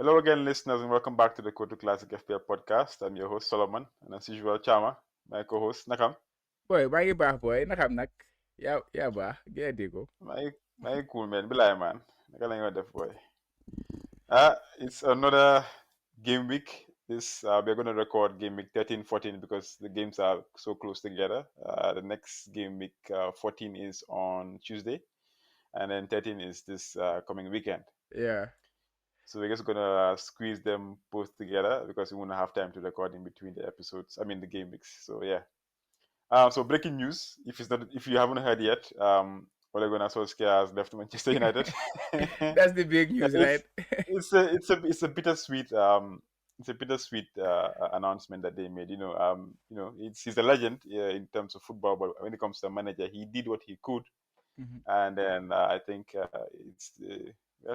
Hello again, listeners, and welcome back to the Kotu Classic FPL podcast. I'm your host, Solomon, and as usual, Chama, my co-host, Nakam. Boy, maa ngi baax boy naka am nag yaa baax gee déggo My cool man, Bilay man. Naka la nga def, boy. It's another game week. We're going to record game week 13, 14 because the games are so close together. The next game week 14 is on Tuesday, and then 13 is this coming weekend. yeah So we're just gonna squeeze them both together because we won't have time to record in between the episodes. I mean the game mix. So yeah. So breaking news. If you haven't heard yet, Ole Gunnar Solskjaer has left Manchester United. that's the big news, it's right? it's a bittersweet announcement that they made. He's a legend in terms of football, but when it comes to a manager, he did what he could, Mhm. and then I think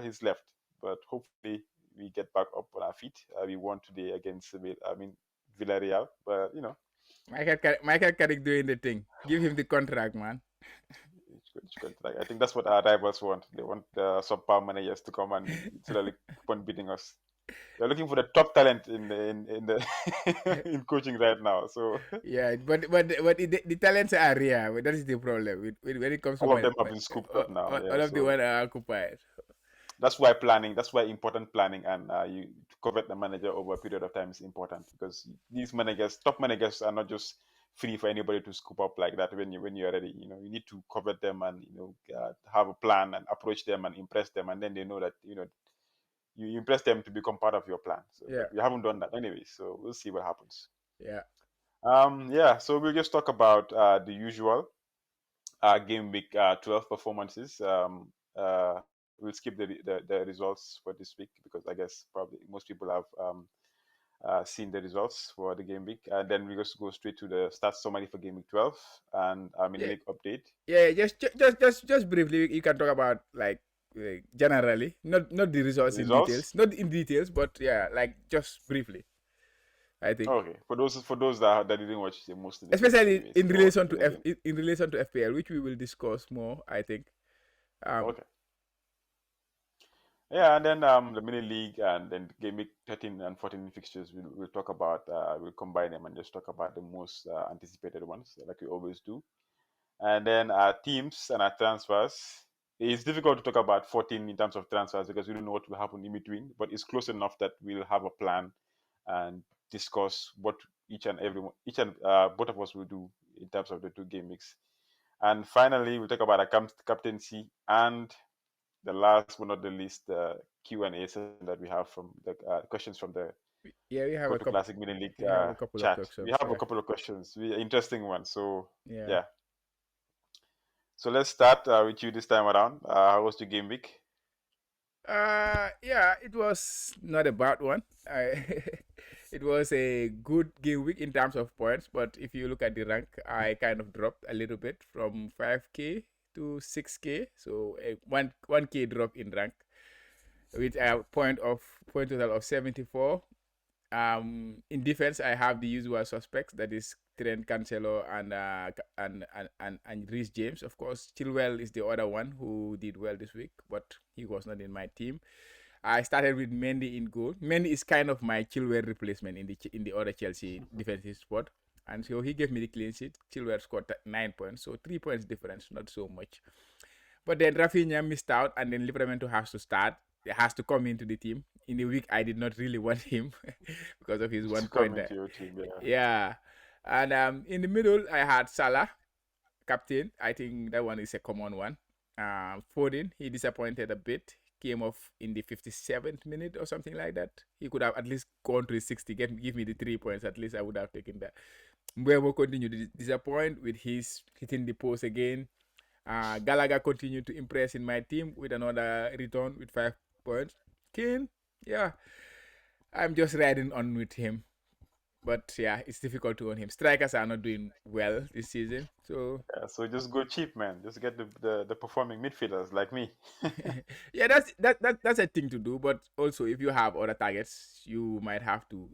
he's left. But hopefully we get back up on our feet. We won today against Villarreal, but Michael Carrick doing the thing. Give him the contract, man. I think that's what our rivals want. They want the subpar managers to come and literally keep on beating us. They're looking for the top talent in the in coaching right now. So Yeah, but the talents are rare. But that is the problem when it comes to all of them have been scooped up now. Yeah, all of the so one are occupied. that's why planning. That's why important planning and you to covet the manager over a period of time is important because these managers, top managers, are not just free for anybody to scoop up like that when you're ready. You need to covet them and have a plan and approach them and impress them, and then they know that you impress them to become part of your plan. So, Yeah, but we haven't done that anyway, so we'll see what happens. yeah. Yeah. So we'll just talk about the usual game week 12 performances. We'll skip the results for this week because I guess probably most people have seen the results for the game week. And then we just go straight to the stats summary for game week 12 and mini Yeah, league update. yeah. Just briefly, you can talk about like generally, not the The results in results. details, not in details, but yeah, like just briefly. I think. Okay, for those that didn't watch most of the games, Especially anyways, or even the game. in relation to FPL, which we will discuss more. I think. Um, Okay. Yeah, and then the mini league and then game week 13 and 14 fixtures, we'll talk about, we'll combine them and just talk about the most anticipated ones, like we always do. And then our teams and our transfers. It's difficult to talk about 14 in terms of transfers because we don't know what will happen in between, but it's close enough that we'll have a plan and discuss what each and both of us will do in terms of the two game mix. And finally, we'll talk about a captaincy and the last but not the least, Q&A session that we have from the questions from the yeah, Go to Classic Mini League we have a couple of chat. We questions. have a Yeah, couple of questions, interesting ones. So yeah. yeah, so let's start with you this time around. How was your game week? Yeah, it was not a bad one. It was a good game week in terms of points, but if you look at the rank, I kind of dropped a little bit from 5K to 6K, so a 1K drop in rank with a point total of 74. In defense, I have the usual suspects, that is Trent, Cancelo, and Reece James. Of course, Chilwell is the other one who did well this week, but he was not in my team. I started with Mendy in goal. Mendy is kind of my Chilwell replacement in the other Chelsea defensive spot, and so he gave me the clean sheet. Chilwell scored 9 points, so 3 points difference, not so much. But then Rafinha missed out, and then Livramento has to start. He has to come into the team. In the week, I did not really want him because of his one To come point into there. your team, yeah. Yeah. And in the middle, I had Salah, captain. I think that one is a common one. Foden, he disappointed a bit. Came off in the 57th minute or something like that. He could have at least gone to the 60, give me the 3 points. At least I would have taken that. Mbeumo continued to disappoint with his hitting the post again. Gallagher continued to impress in my team with another return with 5 points. Kane, yeah, I'm just riding on with him. But yeah, it's difficult to own him. Strikers are not doing well this season. So So just go cheap, man. Just get the performing midfielders like me. yeah, that's a thing to do. But also, if you have other targets, you might have to,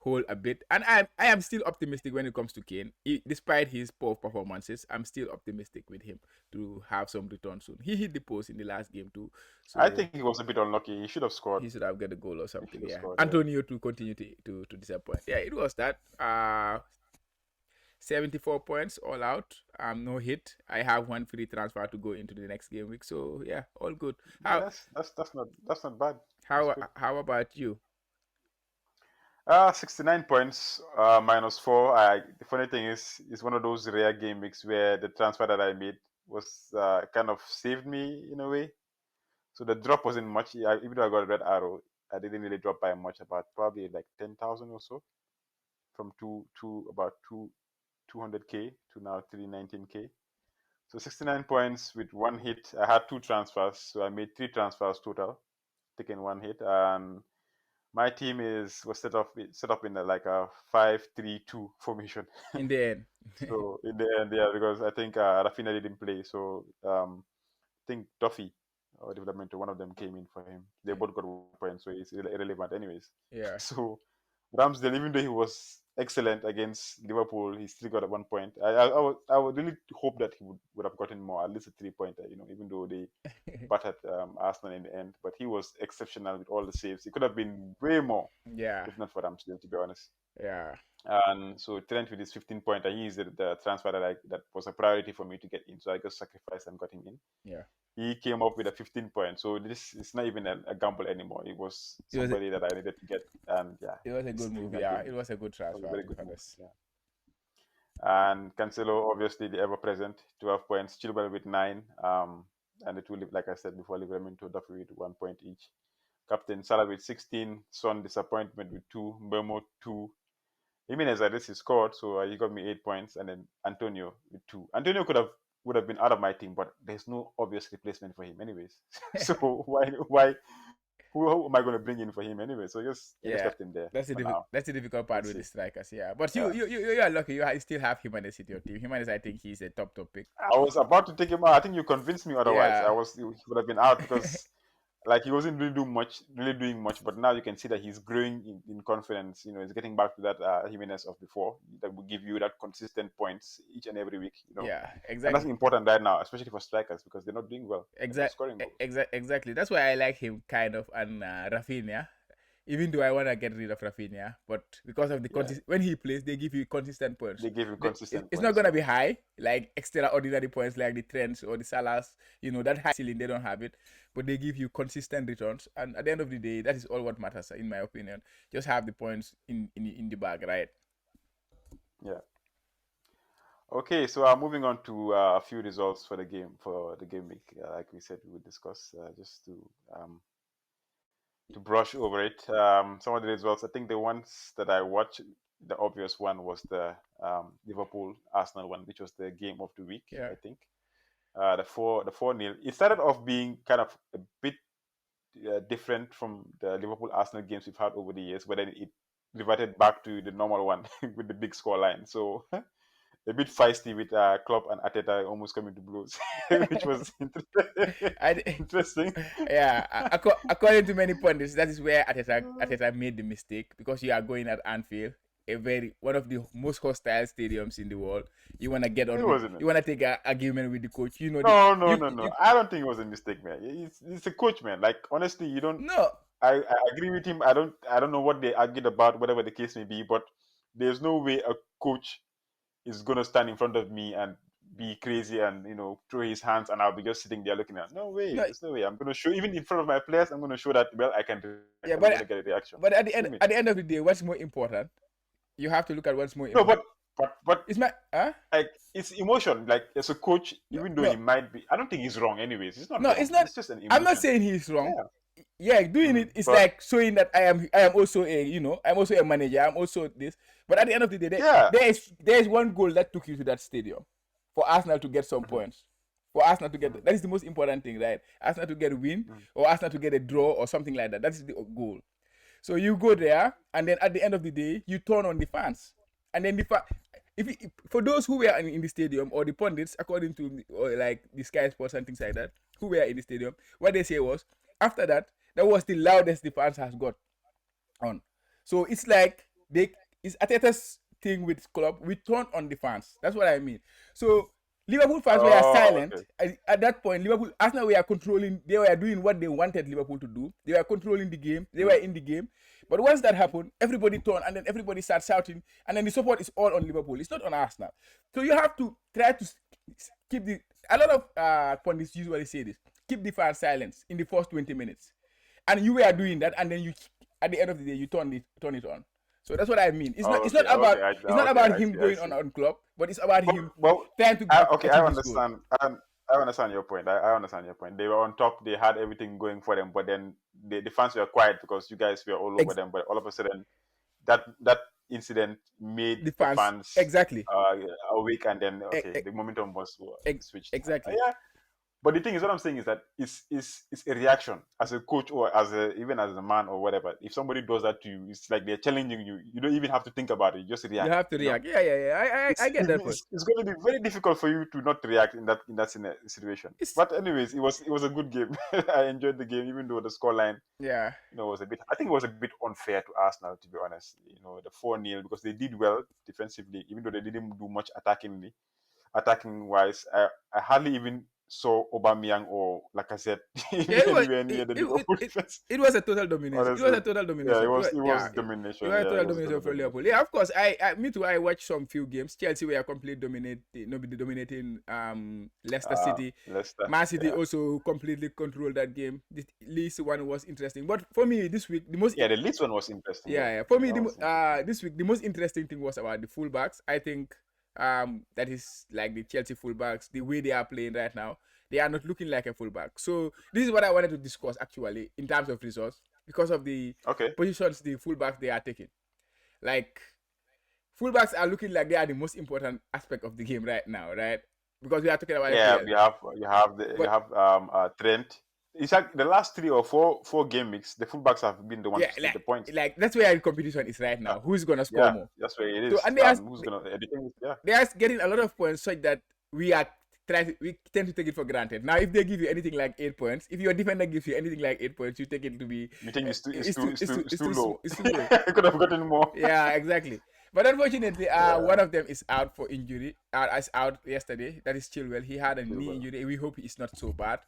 hold a bit. And I am still optimistic when it comes to Kane. Despite his poor performances, I'm still optimistic with him to have some return soon. He hit the post in the last game too, I so think he was a bit unlucky. He should have scored. he should have got a goal or He something. should have Yeah, scored. Yeah. Antonio to continue to disappoint. Yeah, it was that. 74 points all out. No hit. I have one free transfer to go into the next game week. So yeah, all good. Yeah, How that's not bad. That's how good. how about you? 69 points, -4. The funny thing is, it's one of those rare game weeks where the transfer that I made was kind of saved me in a way. So the drop wasn't much. Even though I got a red arrow, I didn't really drop by much, about probably like 10,000 or so, from about 200k to now 319k. So 69 points with one hit. I had two transfers, so I made three transfers total, taking one hit. And my team was set up in like a 5-3-2 formation. In the end. So in the end, yeah, because I think Rafinha didn't play, so I think Duffy or developmental, one of them came in for him. They both got 1 point, so it's irrelevant anyways. Yeah. So Ramsdale, even though he was excellent against Liverpool, he still got a 1 point. I would really hope that he would have gotten more, at least a 3 pointer. Even though they battered Arsenal in the end, but he was exceptional with all the saves. He could have been way more Yeah. if not for Ramsdale, to be honest. Yeah. And so Trent with his 15 pointer, he is the transfer that was a priority for me to get in. So I just sacrificed and got him in. Yeah. He came up with a 15 point. So this is not even a gamble anymore. It was It was a, somebody that I needed to get. And yeah, it was a he's good doing move. that Yeah, game. it was a good That was a transfer very to be good move. honest. Yeah. And Cancelo, obviously the ever present, 12 points. Chilwell with 9. And the two, like I said before, Liverpool Duffy with 1 point each. Captain Salah with 16. Son disappointment with 2. Bermo 2. Jimenez at least he scored, so he got me 8 points, and then Antonio with 2. Antonio would have been out of my team, but there's no obvious replacement for him, anyways. So why who am I going to bring in for him anyway? So I just Yeah. left him there That's the for now. that's the difficult part Let's with see. the strikers, yeah. But you Yeah, you you, you are lucky. You still have Jimenez in your team. Jimenez, I think he's a top pick. I was about to take him out. I think you convinced me otherwise. Yeah. He would have been out because like he wasn't really doing much, but now you can see that he's growing in confidence. He's getting back to that Jimenez of before that will give you that consistent points each and every week. Yeah. And that's Exactly. important right now, especially for strikers because they're not doing well. They're not scoring goals. Exactly. That's why I like him kind of and Rafinha. Even though I want to get rid of Rafinha, but because of the Yeah, when he plays, they give you consistent points. they give him consistent It's not points. gonna Yeah, be high, like extraordinary points like the Trents or the Salahs. That high ceiling they don't have it, but they give you consistent returns. And at the end of the day, that is all what matters, in my opinion. Just have the points in the bag, right? yeah. Okay, so moving on to a few results for the game week. Like we said, we would discuss just to brush over it. Some of the results, I think the ones that I watched, the obvious one was the Liverpool Arsenal one, which was the game of the week. Yeah, I think the 4 nil. It started off being kind of a bit different from the Liverpool Arsenal games we've had over the years, but then it reverted back to the normal one with the big score line. So a bit feisty with Klopp and Ateta almost coming to blows, which was I, interesting. yeah. According to many pundits, that is where Ateta made the mistake because you are going at Anfield, one of the most hostile stadiums in the world. You wanna get It on with, wasn't. you wanna take an argument with the coach. No, no, no, no. You I don't think it was a mistake, man. It's a coach, man. Like honestly, you don't. no. I agree with him. I don't know what they argued about, whatever the case may be, but there's no way a coach is gonna stand in front of me and be crazy and throw his hands and I'll be just sitting there looking at. No way. No, There's no way. I'm gonna show even in front of my players. I'm gonna show that I can react yeah, and I'm but gonna get a reaction. at the Show end me. of the day, what's more important? You have to look at what's more No, important. but It's my like it's emotion. Like as a coach, no even though no he might be, I don't think he's wrong. Anyways, he's not no. wrong. It's not. It's just an I'm not emotion. saying he's wrong. Yeah. Yeah, doing it is But like showing that I am also I'm also a manager. I'm also this. But at the end of the day, yeah. there is one goal that took you to that stadium for Arsenal to get some Mhm, points. For Arsenal to get mhm, that is the most important thing, right? Arsenal to get a win mhm, or Arsenal to get a draw or something like that. That is the goal. So you go there, and then at the end of the day, you turn on the fans, and then if for those who were in the stadium, or the pundits, according to like the Sky Sports and things like that, who were in the stadium, what they say was after that was the loudest the fans has got on. So it's like it's Ateta's thing with club. We turn on the fans. That's what I mean. So Liverpool fans were Oh, okay. silent at that point. Arsenal were controlling. They were doing what they wanted Liverpool to do. They were controlling the game. They were in the game. But once that happened, everybody turned, and then everybody started shouting, and then the support is all on Liverpool. It's not on Arsenal. So you have to try to keep the. A lot of pundits usually say this: keep the fans silent in the first 20 minutes, and you were doing that, and then you at the end of the day you turn it on. So that's what I mean. It's not. It's not about. It's not about him going on club, but it's about him trying to I achieve this goal. understand. I understand your point. I understand your point. They were on top. They had everything going for them, but then the fans were quiet because you guys were all over them. But all of a sudden, that incident made the fans exactly awake, and then the momentum was switched. Exactly. Yeah. But the thing is, what I'm saying is that it's a reaction as a coach or even as a man or whatever. If somebody does that to you, it's like they're challenging you. You don't even have to think about it. You just react. You have to react. Know? Yeah. I get that. It's going to be very difficult for you to not react in that situation. But anyways, it was a good game. I enjoyed the game, even though the scoreline, was a bit. I think it was a bit unfair to Arsenal, to be honest. The 4-0 because they did well defensively, even though they didn't do much attacking wise. I hardly even saw Aubameyang or Lacazette anywhere near the Liverpool defense. It was a total domination. Honestly. It was a total domination. Yeah, it was domination. It was a total domination for Liverpool. Yeah, of course. Me too. I watched some few games. Chelsea were completely dominating Leicester City. Man City also completely controlled that game. The Leeds one was interesting. But for me this week, the Leeds one was interesting. Yeah. For me, this week the most interesting thing was about the fullbacks. I think that is like the Chelsea fullbacks, the way they are playing right now, they are not looking like a fullback. So this is what I wanted to discuss actually in terms of results because of the positions the fullbacks they are taking. Like fullbacks are looking like they are the most important aspect of the game right now, right? Because we are talking about you have Trent. It's like the last 3 or 4 game weeks, the fullbacks have been the ones to get the points. Like that's where the competition is right now. Who's gonna score more? That's where it is. So, and they are getting a lot of points such that we tend to take it for granted. Now, if they give you anything like 8 points, if your defender gives you anything like 8 points, you take it to be. You think it's too low. It's too low. You could have gotten more. Yeah, exactly. But unfortunately, one of them is out for injury. Is out yesterday. That is Chilwell. He had a knee injury. We hope it's not so bad.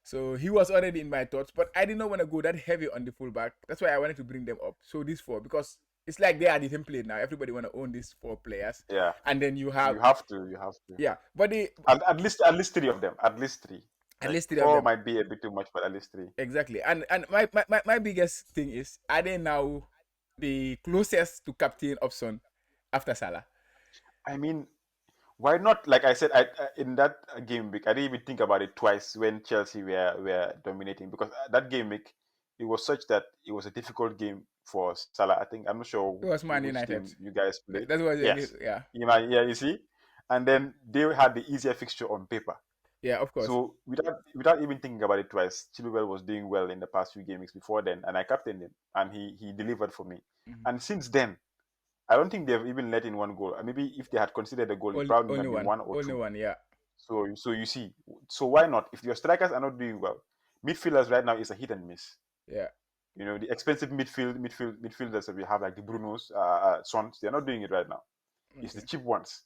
So he was already in my thoughts, but I did not want to go that heavy on the fullback. That's why I wanted to bring them up. So these 4, because it's like they are the template now. Everybody want to own these 4 players. Yeah. And then you have to. Yeah. But at least 3 of them. At least 3. At least 3 of them. 4 might be a bit too much, but at least 3. Exactly. And my biggest thing is, are they now the closest to captain option after Salah? I mean, why not? Like I said, in that game week, I didn't even think about it twice when Chelsea were dominating, because that game week, it was such that it was a difficult game for Salah. I'm not sure. It was Man United. You guys played. That was yeah. You see, and then they had the easier fixture on paper. Yeah, of course. So without even thinking about it twice, Chilwell was doing well in the past few games before then, and I captained him, and he delivered for me. Mm-hmm. And since then, I don't think they've even let in one goal. Maybe if they had considered a goal, it probably would have been 1 or 2. Only 1, yeah. So you see, so why not? If your strikers are not doing well, midfielders right now is a hit and miss. Yeah. The expensive midfielders that we have, like the Brunos, Sons, they're not doing it right now. Okay. It's the cheap ones.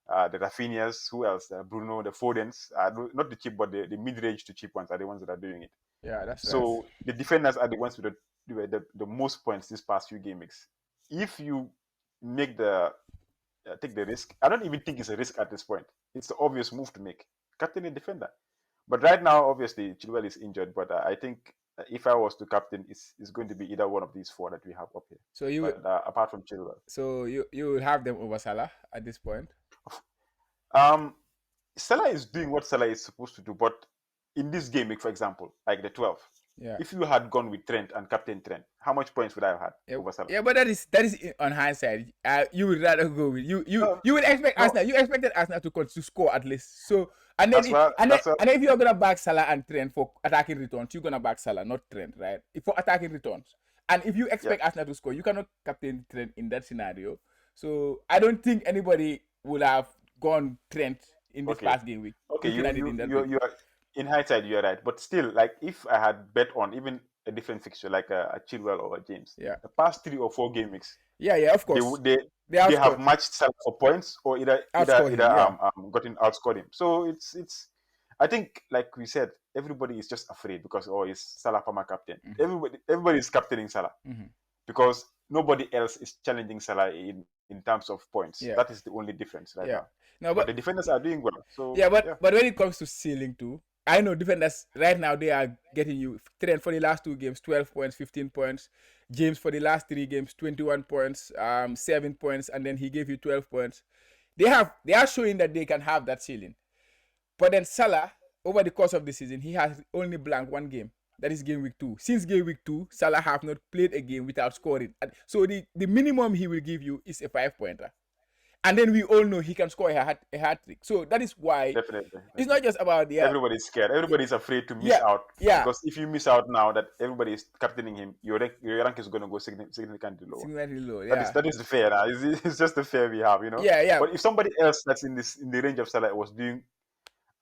The Rafinhas, who else? Bruno, the Fodens, not the cheap, but the mid-range to cheap ones are the ones that are doing it. Yeah, that's so. The defenders are the ones with the most points this past few game weeks. If you take the risk, I don't even think it's a risk at this point. It's the obvious move to make. Captain a defender. But right now, obviously, Chilwell is injured. But I think if I was to captain, it's going to be either one of these 4 that we have up here. So apart from Chilwell. So you will have them over Salah at this point? Salah is doing what Salah is supposed to do. But in this game, for example, like the 12, yeah. If you had gone with Trent and Captain Trent, how much points would I have had over Salah? Yeah, but that is on hindsight. You would rather go with you would expect Arsenal. You expected Arsenal to score at least. So and then if you're gonna back Salah and Trent for attacking returns, you're gonna back Salah, not Trent, right? For attacking returns. And if you expect Arsenal to score, you cannot captain Trent in that scenario. So I don't think anybody would have gone Trent in this Okay. past game week, Okay, looking you at it you in that you way. you are in hindsight you're right, but still, like if I had bet on even a different fixture like a Chilwell or a James, Yeah. the past 3 or 4 game weeks, Yeah, yeah, of they course. would they They they have outscored, matched Salah for points or outscore him. Yeah. gotten outscored him. So it's I think like we said, everybody is just afraid because it's Salah Palmer captain. Mm-hmm. Everybody is captaining Salah Mm-hmm. because nobody else is challenging Salah in terms of points. Yeah. That is the only difference right Yeah. now. No, But but the defenders are doing well. So yeah, but yeah, but when it comes to ceiling too, I know defenders right now they are getting you Trent for the last 2 games, 12 points, 15 points. James for the last 3 games, 21 points, 7 points, and then he gave you 12 points. They are showing that they can have that ceiling. But then Salah, over the course of the season, he has only blanked 1 game. That is game week 2. Since game week 2, Salah have not played a game without scoring. So the minimum he will give you is a 5 pointer. And then we all know he can score a hat trick. So that is why definitely, it's not definitely. just about Everybody's scared. Everybody's afraid to miss yeah, out yeah, because if you miss out now that everybody is captaining him, your rank is going to go significantly lower. significantly low. That is Yeah, that is the fair. It's just the fair we have, you know. yeah, yeah. But if somebody else that's in the range of Salah was doing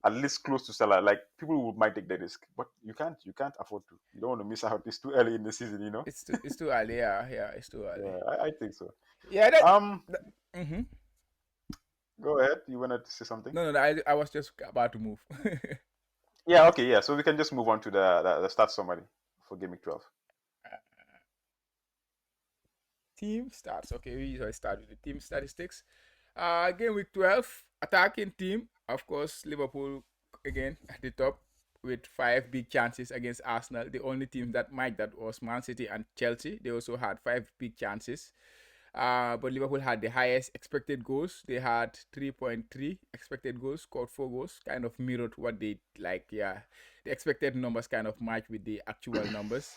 at least close to Salah, like people might take the risk. But you can't afford to. You don't want to miss out. It's too early in the season, you know. It's too early. Yeah, yeah, it's too early. Yeah, I think so. Yeah, Um, that mm-hmm. go ahead. You wanted to say something? No, no, no. I was just about to move. Yeah. Okay. Yeah. So we can just move on to the stat summary for Game Week 12. Team stats. Okay, we usually start with the team statistics. Game week 12, attacking team. Of course, Liverpool again at the top with 5 big chances against Arsenal. The only team that might that was Man City and Chelsea. They also had 5 big chances. But Liverpool had the highest expected goals. They had 3.3 expected goals, scored 4 goals, kind of mirrored what they like. Yeah, the expected numbers kind of match with the actual numbers.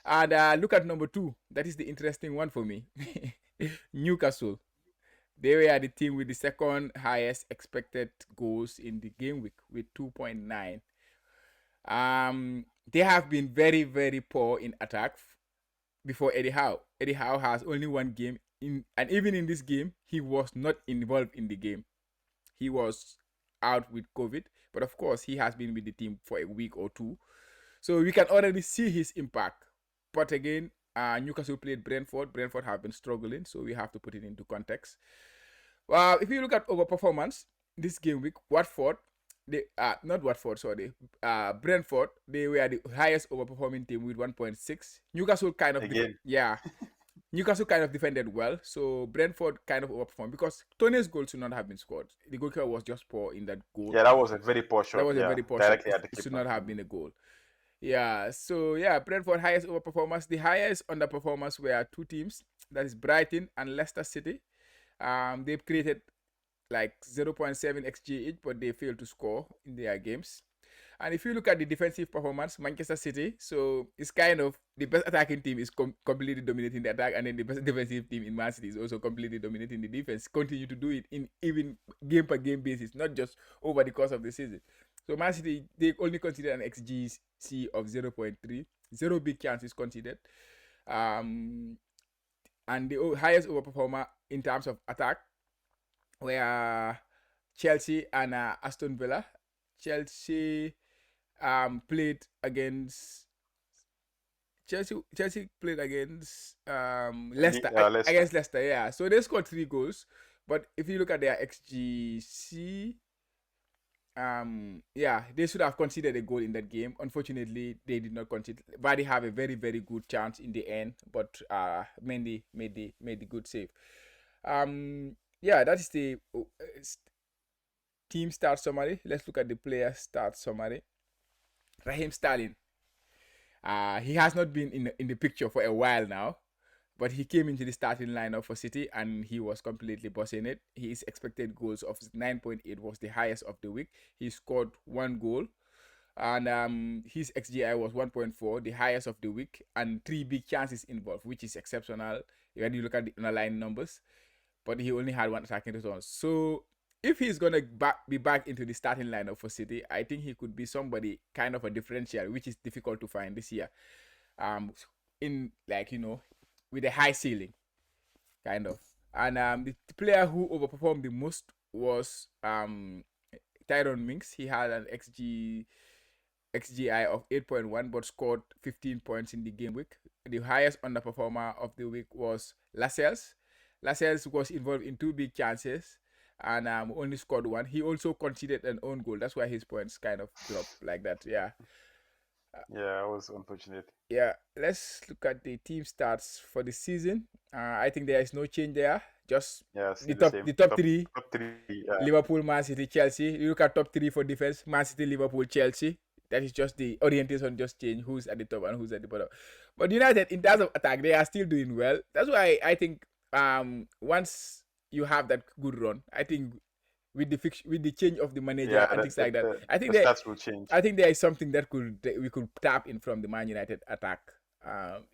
And look at number 2. That is the interesting one for me. Newcastle. They were the team with the second highest expected goals in the game week with 2.9. They have been very, very poor in attack before Eddie Howe. Eddie Howe has only 1 game and even in this game, he was not involved in the game. He was out with COVID, but of course, he has been with the team for a week or 2. So we can already see his impact. But again, Newcastle played Brentford. Brentford have been struggling, so we have to put it into context. If you look at overperformance this game week, Watford, they not Watford, sorry, Brentford, they were the highest overperforming team with 1.6. Newcastle kind of Again, yeah, Newcastle kind of defended well, so Brentford kind of overperformed because Tony's goal should not have been scored. The goalkeeper was just poor in that goal. yeah, that was a very poor That shot. was a Yeah, very poor shot. directly at the It should keeper. not have been a goal. Yeah, so yeah, Brentford highest overperformance. The highest underperformers were 2 teams. That is Brighton and Leicester City. They've created like 0.7 xg each, but they failed to score in their games. And if you look at the defensive performance, Manchester City, so it's kind of the best attacking team is completely dominating the attack, and then the best defensive team in Man City is also completely dominating the defense. Continue to do it in even game per game basis, not just over the course of the season. So Man City, they only considered an XGC of 0.3, 0 big chances conceded. And the highest overperformer in terms of attack were Chelsea and Aston Villa. Chelsea played against Chelsea played against Leicester Leicester. against Leicester. Yeah, so they scored 3 goals. But if you look at their XGC, yeah, they should have conceded a goal in that game. Unfortunately, they did not concede. Vardy have a very, very good chance in the end, but Mendy made the good save. Yeah, that is the team start summary. Let's look at the player start summary. Raheem Sterling. He has not been in the picture for a while now, but he came into the starting lineup for City and he was completely bossing it. His expected goals of 9.8 was the highest of the week. He scored 1 goal, and his XGI was 1.4, the highest of the week, and 3 big chances involved, which is exceptional when you look at the underlying numbers. But he only had 1 attacking return. So if he's gonna be back into the starting lineup for City, I think he could be somebody kind of a differential, which is difficult to find this year. In like with a high ceiling, kind of. And the player who overperformed the most was Tyrone Mings. He had an XGI of 8.1 but scored 15 points in the game week. The highest underperformer of the week was Lascelles. Lascelles was involved in 2 big chances and only scored 1. He also conceded an own goal. That's why his points kind of dropped like that. Yeah. Yeah, it was unfortunate. Yeah, let's look at the team stats for the season. I think there is no change there. Just Yeah, the still the top same. the top three: Top three. Yeah. Liverpool, Man City, Chelsea. You look at top 3 for defense: Man City, Liverpool, Chelsea. That is just the orientation just change who's at the top and who's at the bottom. But United, in terms of attack, they are still doing well. That's why I think once you have that good run, I think with the change of the manager Yeah, and things like that, I think the stats will change. I think there is something that we could tap in from the Man United attack.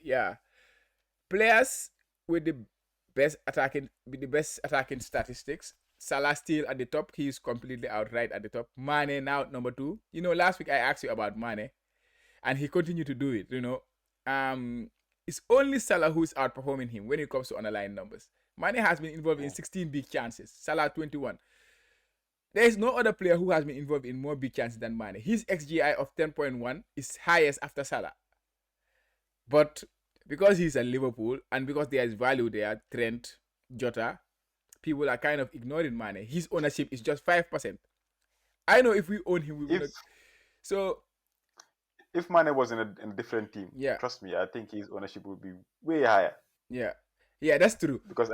Yeah, players with the best attacking statistics. Salah still at the top. He's completely outright at the top. Mane now number 2. You know, last week I asked you about Mane, and he continued to do it. You know, it's only Salah who is outperforming him when it comes to underlying numbers. Mane has been involved in 16 big chances. Salah 21. There is no other player who has been involved in more big chances than Mane. His XGI of 10.1 is highest after Salah. But because he's at Liverpool and because there is value there, Trent, Jota, people are kind of ignoring Mane. His ownership is just 5%. I know if we own him, we will not. So if Mane was in a different team, yeah, trust me, I think his ownership would be way higher. Yeah, that's true. Because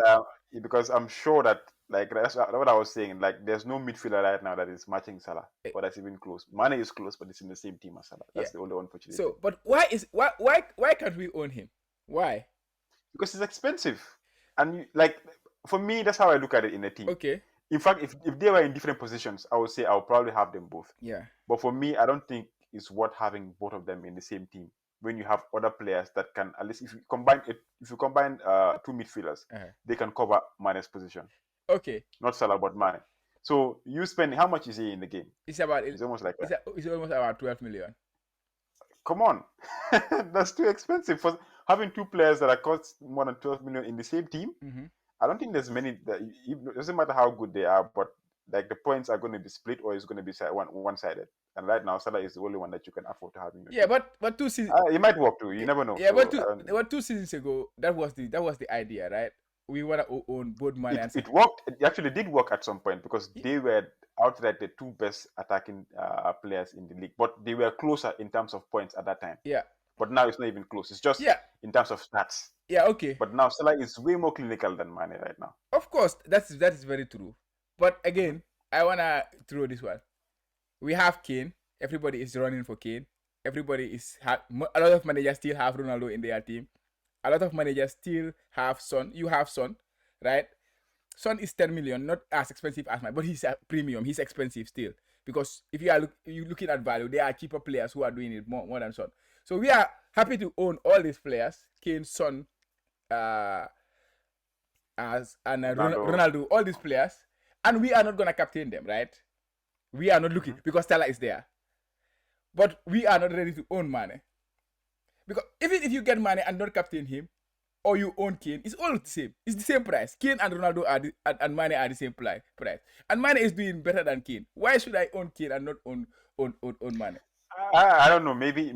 I'm sure that, like, that's what I was saying. Like, there's no midfielder right now that is matching Salah, or that's even close. Mane is close, but it's in the same team as Salah. That's the only unfortunate thing. But why can't we own him? Why? Because it's expensive, and like, for me, that's how I look at it in a team. Okay. In fact, if they were in different positions, I would say I'll probably have them both. Yeah. But for me, I don't think it's worth having both of them in the same team when you have other players that can, at least if you combine 2 midfielders, they can cover Mane's position. Okay. Not Salah, but Mane. So you spend, how much is he in the game? It's almost like that. It's almost about 12 million. Come on, that's too expensive for having 2 players that are cost more than 12 million in the same team. Mm-hmm. I don't think there's many. It doesn't matter how good they are, but like the points are going to be split or it's going to be one-sided. And right now, Salah is the only one that you can afford to have in your team. But 2 seasons. It might work too. You never know. Yeah, so, but 2 seasons ago, that was the idea, right? We want to own both Mane and it worked. It actually did work at some point because they were outright the 2 best attacking players in the league, but they were closer in terms of points at that time. Yeah. But now it's not even close. It's just in terms of stats. Yeah, okay. But now Salah is way more clinical than Mane right now. Of course, that is very true. But again, I wanna throw this one. We have Kane. Everybody is running for Kane. Everybody is a lot of managers still have Ronaldo in their team. A lot of managers still have Son. You have Son, right? Son is 10 million, not as expensive as mine, but he's a premium. He's expensive still because if you are looking at value, there are cheaper players who are doing it more than Son. So we are happy to own all these players: Kane, Son, Ronaldo, all these players, and we are not gonna captain them, right? We are not looking because Salah is there, but we are not ready to own Mane because even if you get Mane and not captain him, or you own Kane, it's all the same. It's the same price. Kane and Ronaldo and Mane are the same price, and Mane is doing better than Kane. Why should I own Kane and not own Mane? I don't know. Maybe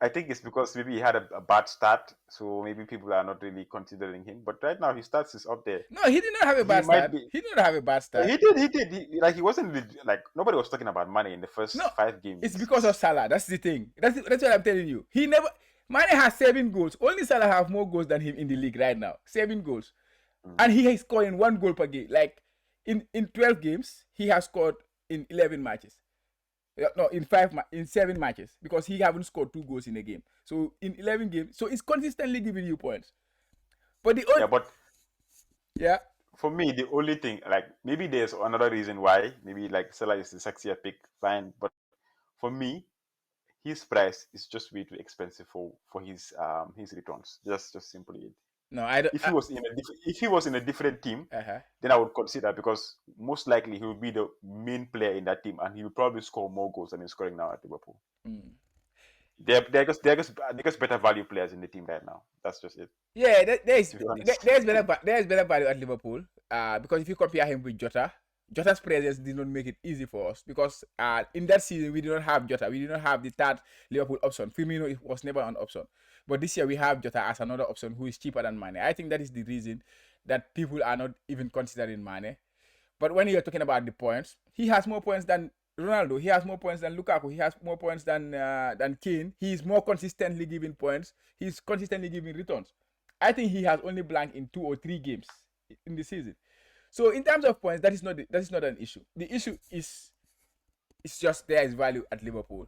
I think it's because maybe he had a bad start, so maybe people are not really considering him. But right now, his stats is up there. No, he did not have a bad start. He did not have a bad start. He did. He wasn't like, nobody was talking about Mane in the first 5 games. It's because of Salah. That's the thing. That's what I'm telling you. Mane has 7 goals. Only Salah have more goals than him in the league right now. 7 goals, and he is scoring 1 goal per game. Like in 12 games, he has scored in 11 matches. No, in 7 matches, because he haven't scored 2 goals in a game. So in 11 games, so it's consistently giving you points. But for me, the only thing, like, maybe there's another reason why. Maybe like Salah is the sexier pick, fine. But for me, his price is just way too expensive for his returns. Just simply it. No, I don't. If he was in a different team, then I would consider, because most likely he will be the main player in that team, and he will probably score more goals than he's scoring now at Liverpool. They're just better value players in the team right now. That's just it. Yeah, there's better value at Liverpool. Because if you compare him with Jota, Jota's presence did not make it easy for us because in that season we did not have Jota. We did not have the third Liverpool option. Firmino was never an option. But this year we have Jota as another option who is cheaper than Mane. I think that is the reason that people are not even considering Mane. But when you're talking about the points, he has more points than Ronaldo. He has more points than Lukaku. He has more points than Kane. He is more consistently giving points. He's consistently giving returns. I think he has only blanked in 2 or 3 games in the season. So in terms of points, that is not an issue. The issue is it's just there is value at Liverpool,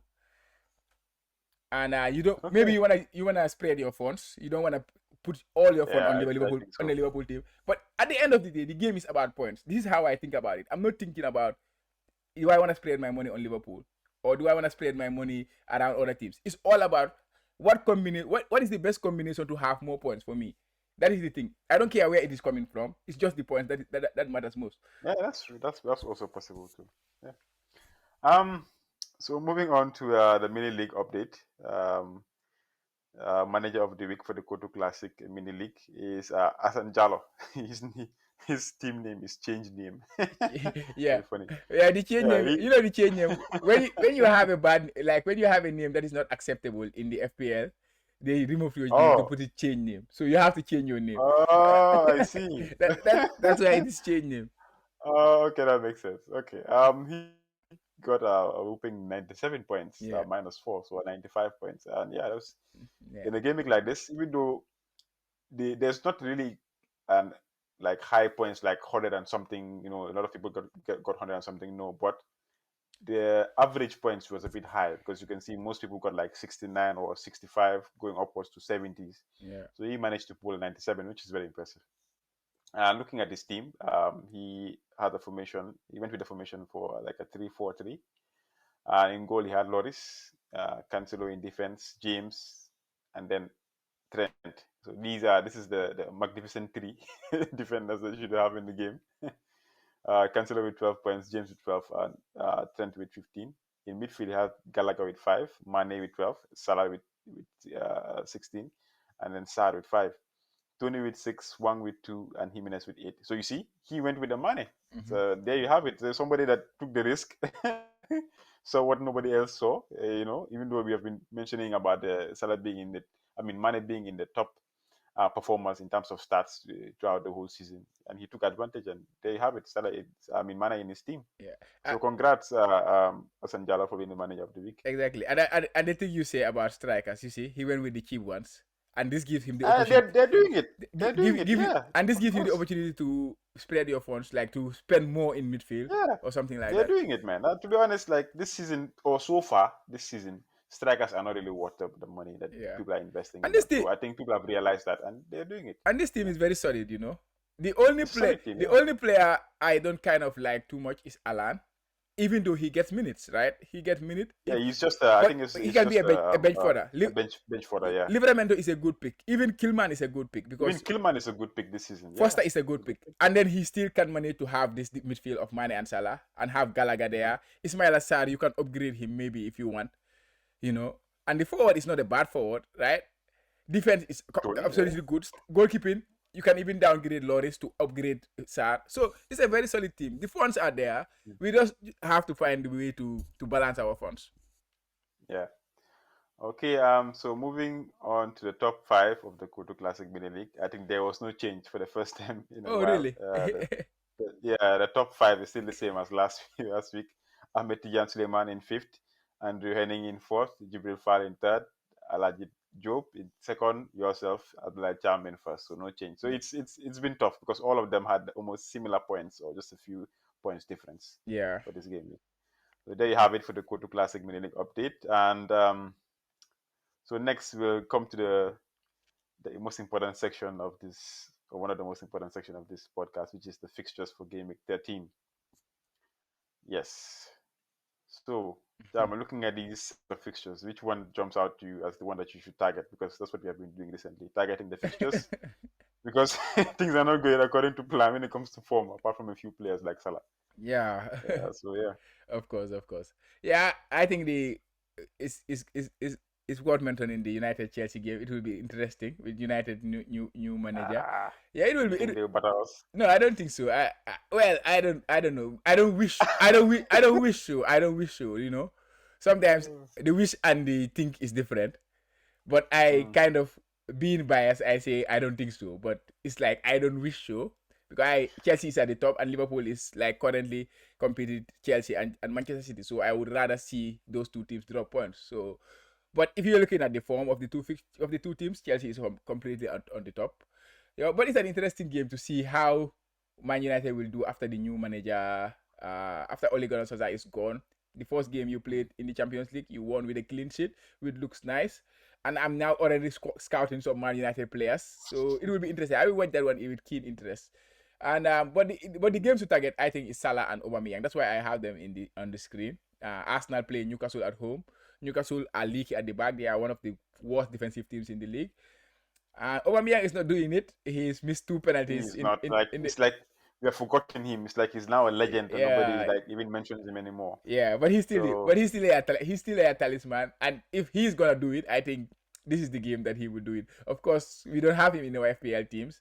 and you don't maybe Okay. you wanna spread your funds. You don't wanna put all your fun on Yeah, the I Liverpool think on the so. Liverpool team. But at the end of the day, the game is about points. This is how I think about it. I'm not thinking about do I want to spread my money on Liverpool or do I want to spread my money around other teams. It's all about what is the best combination to have more points for me. That is the thing. I don't care where it is coming from. It's just the points that matters most. Yeah, that's true. That's also possible too. Yeah. Um. So moving on to the mini league update. Manager of the week for the Kotu Classic mini league is Asan Jalo. his his team name is changed name. Yeah, Very funny. yeah. The change Yeah. name. You know the change name. When you have a bad when you have a name that is not acceptable in the FPL, they remove your name to Oh. put it change name. So you have to change your name. Oh, I see. That's why it is change name. Oh, okay, that makes sense. Okay. He got a whooping 97 points, Yeah, -4, so 95 points. And yeah, that was yeah, in a gaming like this, even though there's not really an like high points like 100 and something, a lot of people got 100 and something, no, but the average points was a bit high because you can see most people got like 69 or 65 going upwards to 70s. yeah. So he managed to pull 97, which is very impressive. Looking at his team, he had a formation. He went with the formation for like a 3-4-3. In goal, he had Loris, Cancelo in defense, James, and then Trent. So this is the magnificent three defenders that you should have in the game. Cancelo with 12 points, James with 12, and Trent with 15. In midfield, he had Gallagher with 5, Mane with 12, Salah with 16, and then Sarr with 5. Tony with 6, Wang with 2, and Jimenez with 8. So you see, he went with the money. Mm-hmm. So there you have it. There's somebody that took the risk, saw what nobody else saw. Even though we have been mentioning about Salah being Mane being in the top performers in terms of stats throughout the whole season, and he took advantage. And there you have it. Mane in his team. Yeah, So congrats, Asanjala, for being the manager of the week. exactly. And the thing you say about strikers, you see, he went with the cheap ones, and this gives him the opportunity. They're doing it. They're doing it. Yeah, And this of gives you the course. opportunity to spread your funds, like to spend more in midfield Yeah, or something like they're that. doing it, man. To be honest, like this season or so far, this season, strikers are not really worth the money that Yeah, people are investing and in this them. team So I think people have realized that, and they're doing it. and this team Yeah, is very solid. it's a solid team. The Yeah, only player I don't kind of like too much is Alan, even though he gets minutes, right? He gets minutes, yeah. He's just. I but think he it's can be just a bench fodder. a bench fodder. Yeah. Livramento is a good pick. Even Kilman is a good pick Even because Kilman is a good pick this season. Yeah, Foster is a good he's a pick. good And pick. then he still can manage to have this midfield of Mane and Salah and have Gallagher Mhm. there. Ismail Assar, you can upgrade him maybe if you want, you know. And the forward is not a bad forward, right? Defense is Tony. Yeah. absolutely good. Goalkeeping, you can even downgrade Loris to upgrade Sar. So it's a very solid team. The funds are there. We just have to find a way to balance our funds. Yeah. Okay, so moving on to the top five of the Kotu Classic Mini League, I think there was no change for the first time in a Oh, while. really? The top five is still the same as last week. Ahmed Tijan Suleiman in fifth, Andrew Henning in fourth, Jibril Fall in third, Alajit Job in second, yourself, Abdullah Cham in first. So no change. So it's been tough because all of them had almost similar points or just a few points difference Yeah. for this game. So there you have it for the Kotu Classic Mini League update. And so next we'll come to the most important section of this, or one of the most important section of this podcast, which is the fixtures for Game Week 13. Yes. So, I'm looking at these fixtures. Which one jumps out to you as the one that you should target? Because that's what we have been doing recently, targeting the fixtures. Because things are not going according to plan when it comes to form, apart from a few players like Salah. Yeah. So yeah. Of course, of course. Yeah, I think the is it's worth mentioning the United Chelsea game. It will be interesting with United new manager. Ah, Yeah, it will you be. think they'll batter us? No, I don't think so. Well, I don't know. I don't wish. I don't wish so. I don't wish so. You know, sometimes Mm. the wish and the think is different. But I Mm. kind of being biased, I say I don't think so. But it's like I don't wish so because Chelsea is at the top and Liverpool is like currently competing Chelsea and Manchester City. So I would rather see those two teams drop points. So, but if you're looking at the form of the two teams, Chelsea is completely on the top. Yeah, but it's an interesting game to see how Man United will do after the new manager. After Ole Gunnar Solskjaer is gone, the first game you Mm. played in the Champions League, you won with a clean sheet, which looks nice. And I'm now already scouting some Man United players, so it will be interesting. I will watch that one with keen interest. And but the games to target, I think, is Salah and Aubameyang. That's why I have them in the on the screen. Arsenal play Newcastle at home. Newcastle are leaky at the back. They are one of the worst defensive teams in the league. Aubameyang is not doing it. He's missed two penalties He's not like in the it's like we have forgotten him. It's like he's now a legend and nobody yeah like even mentions him anymore. yeah. So He's still a talisman. And if he's gonna do it, I think this is the game that he will do it. Of course, we don't have him in our FPL teams,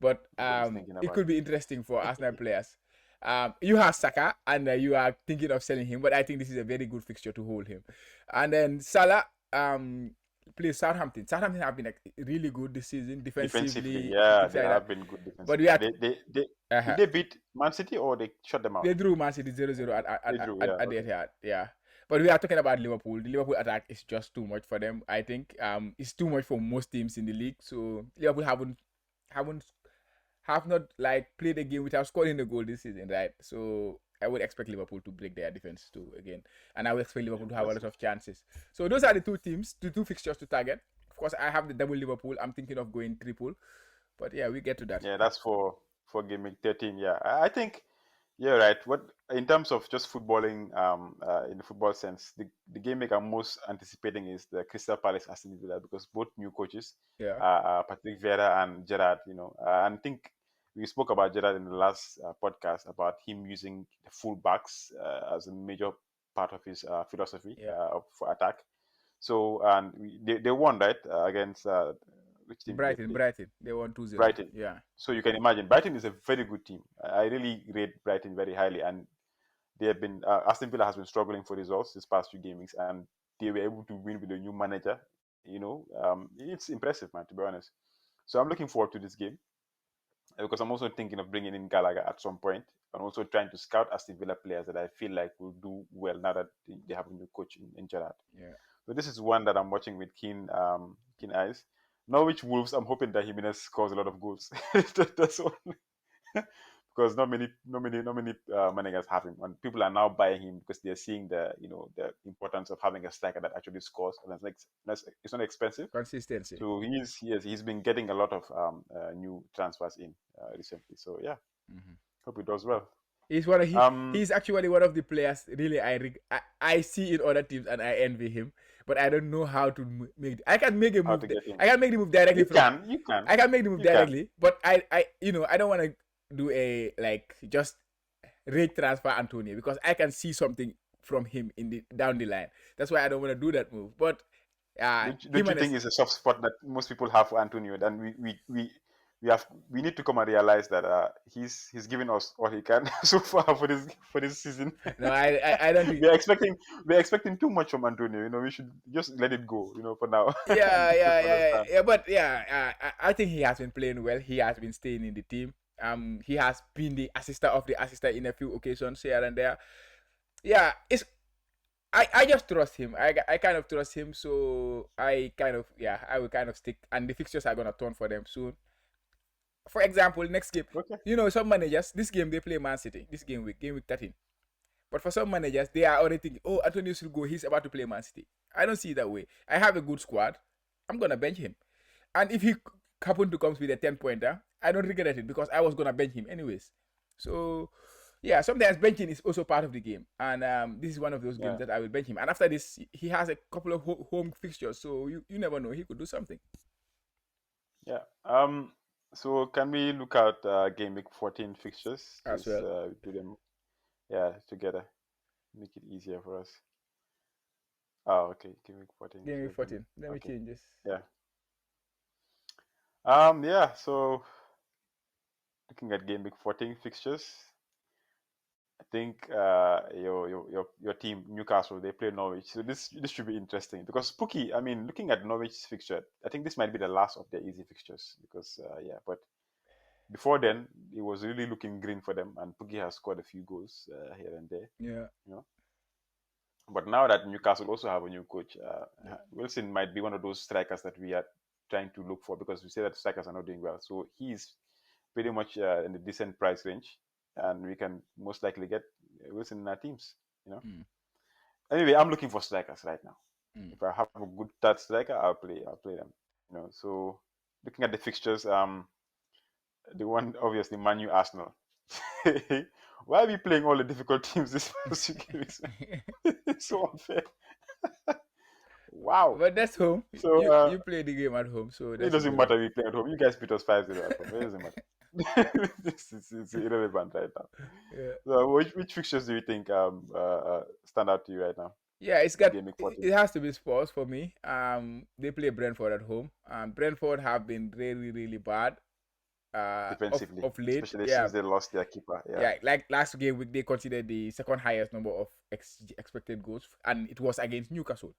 but nobody's thinking it about could be interesting for Arsenal players. You have Saka, and you are thinking of selling him, but I think this is a very good fixture to hold him. And then Salah plays Southampton. Southampton have been like, really good this season defensively. defensively, Yeah, things they like that. have been good But we defensively. are They did uh they beat Man City or they shut them out? they drew Man City 0-0 They drew. Yeah, at the okay. Etihad. Yeah. But we are talking about Liverpool. The Liverpool attack is just too much for them. I think it's too much for most teams in the league. So Liverpool haven't have not like played a game without scoring a goal this season, right? So I would expect Liverpool to break their defense too again, and I would expect Yeah, Liverpool to have a let's lot see. of chances. So those are the two teams, the two fixtures to target. Of course, I have the double Liverpool. I'm thinking of going triple, but yeah, we get to that. Yeah, that's for game week 13. Yeah, I think you're right. What in terms of just footballing, in the football sense, the game week I'm most anticipating is the Crystal Palace Aston Villa because both new coaches, Yeah, Patrick Vieira and Gerrard, and I think we spoke about Gerrard in the last podcast about him using the fullbacks as a major part of his philosophy yeah. for attack. So and they won right against which team did they play? Brighton, they won 2-0. Brighton. Yeah, So you can imagine Brighton is a very good team. I really rate Brighton very highly, and they have been Aston Villa has been struggling for results this past few gamings, and they were able to win with a new manager. It's impressive, man. To be honest, so I'm looking forward to this game because I'm also thinking of bringing in Gallagher at some point, and also trying to scout Aston Villa players that I feel like will do well now that they have a new coach in Gerrard. yeah. So this is one that I'm watching with keen eyes. Norwich Wolves, I'm hoping that Jimenez scores a lot of goals. That's all. Because not many managers have him, and people are now buying him because they're seeing the importance of having a striker that actually scores, and it's not expensive. Consistency. So he's been getting a lot of new transfers in recently. So yeah, Mm-hmm. hope he does well. Um, He's actually one of the players really I see in other teams and I envy him, but I don't know how to make. I can make a how move. to get him? I can make the move directly You from. can, you can, I can make the move you can. directly, but I I don't want to do a like just rate transfer Antonio because I can see something from him in the down the line. That's why I don't want to do that move. But Don't you think Jimenez, it's a soft spot that most people have for Antonio? Then we need to come and realize that he's giving us what he can so far for this season. no, I don't think. we're expecting we're expecting too much from Antonio. We should just let it go. For now Yeah, and put yeah, yeah, other yeah, stuff. yeah. But yeah, I think he has been playing well. He has been staying in the team. He has been the assistant in a few occasions here and there. Yeah, I just trust him. I kind of trust him. So I will kind of stick. And the fixtures are gonna turn for them soon. For example, next game, Okay. some managers this game they play Man City. This game week 13. But for some managers, they are already thinking, oh, Antonio should go. He's about to play Man City. I don't see it that way. I have a good squad. I'm gonna bench him. And if he happen to come with a 10-pointer, I don't regret it because I was gonna bench him anyways. So yeah, sometimes benching is also part of the game, and this is one of those games Yeah. that I will bench him. And after this, he has a couple of home fixtures, so you never know, he could do something Yeah. So can we look at game week 14 fixtures? as Just well. do them, yeah, together. Make it easier for us. Oh, okay. Game week 14. Game So week 14. Let me okay. change this. Yeah. Yeah. So looking at game week 14 fixtures, I think your team Newcastle, they play Norwich. So this should be interesting because Spooky. I mean, looking at Norwich's fixture, I think this might be the last of their easy fixtures because yeah. But before then, it was really looking green for them, and Pookie has scored a few goals here and there. Yeah. You know, but now that Newcastle also have a new coach, Wilson might be one of those strikers that we are trying to look for because we say that strikers are not doing well. So he's pretty much in the decent price range, and we can most likely get Wilson in our teams. You know. Mm. Anyway, I'm looking for strikers right now. Mm. If I have a good third striker, I'll play. I'll play them. You know. So looking at the fixtures, the one obviously Manu Arsenal. Why are we playing all the difficult teams this first few games? It's so unfair. Wow. But that's home. So You play the game at home, so it that's doesn't good. matter we play at home. You guys beat us 5-0 at home. It doesn't matter. It's irrelevant right now. Yeah. So which fixtures do you think stand out to you right now Yeah, it's in got game week it 14? it has to be Spurs for me. They play Brentford at home. Brentford have been really, really bad. Defensively, Of late. especially Yeah. since they lost their keeper. Yeah. Yeah, like last game week they considered the second highest number of expected goals, and it was against Newcastle.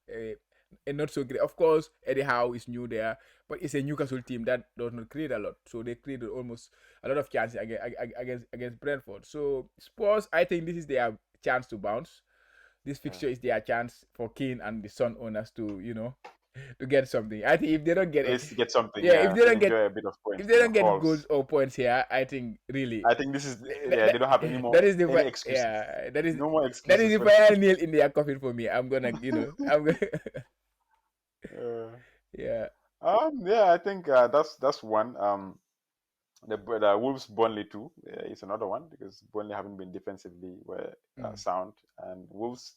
And not so great. Of course, Eddie Howe is new there, but it's a Newcastle team that does not create a lot. So they created almost a lot of chances against Brentford. So Spurs, I think this is their chance to bounce. This Yeah. fixture is their chance for Kane and the Sun owners to, to get something. I think if they don't get At it, least to get something, yeah, yeah, to enjoy a bit of if points, they don't get hauls. goals or points here, I think really I think this is that, yeah. They don't have any that more is any excuses. yeah, No more that is excuses the for them. final nail in their coffin for me. I'm gonna, I'm gonna Uh, yeah. yeah, I think that's one. The Wolves Burnley too is another one because Burnley haven't been defensively Mm. sound, and Wolves.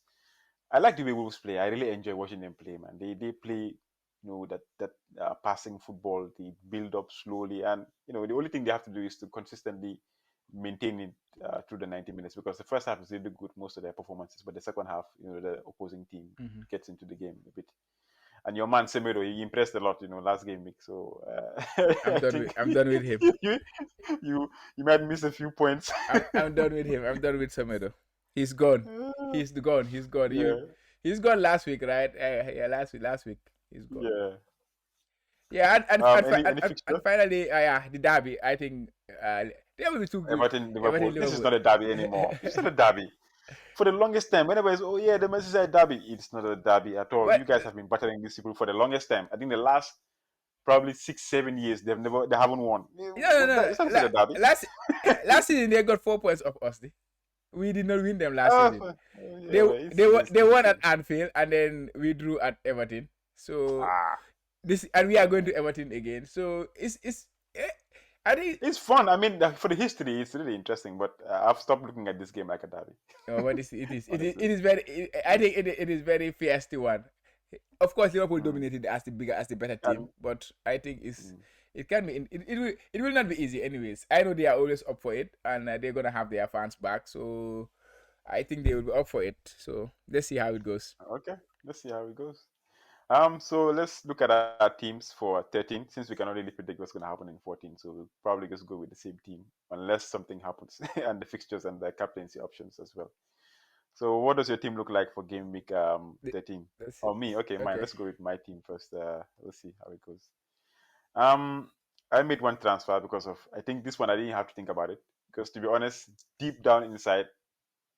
I like the way Wolves play. I really enjoy watching them play, man. They play, that passing football. They build up slowly, and the only thing they have to do is to consistently maintain it through the 90 minutes because the first half is really good, most of their performances, but the second half, the opposing team Mm-hmm. gets into the game a bit. And your man Semedo, he impressed a lot, last game week. So I think I'm done with him. you you you might miss a few points. I'm done with him. I'm done with Samedo. He's gone. He's gone. He's gone. Yeah, He's gone last week, right? Yeah, last week he's gone. yeah. Yeah, Any and fixture? finally, yeah, the derby. I think they will be too good. Everton, Everton Liverpool. This is Liverpool. not a derby anymore. It's not a derby. For the longest time, whenever it's yeah, the Merseyside derby, it's not a derby at all. But You guys have been battering these people for the longest time. I think the last probably 6-7 years they haven't won. no, no, no. It's not a derby. Last season they got 4 points off us. We did not win them last Uh, season. yeah, but They won at Anfield and then we drew at Everton. So ah, this and we are going to Everton again. So eh, I think it's fun. I mean, for the history, it's really interesting. But I've stopped looking at this game like a derby. what is it is Honestly, it is very I think it is very feisty one. Of course, Liverpool mm. dominated as the better team, And but I think it's mm, it can be it will not be easy anyways. I know they are always up for it and they're gonna have their fans back, so I think they will be up for it. So let's see how it goes. okay, let's see how it goes. So let's look at our teams for 13, since we can only predict what's going to happen in 14. So we'll probably just go with the same team unless something happens, and the fixtures and the captaincy options as well. So what does your team look like for game week Th- 13? Let's see. Oh, me. Okay, mine. Okay. Let's go with my team first. Let's see how it goes. Um, I made one transfer because of I think this one I didn't have to think about it because to be honest, deep down inside,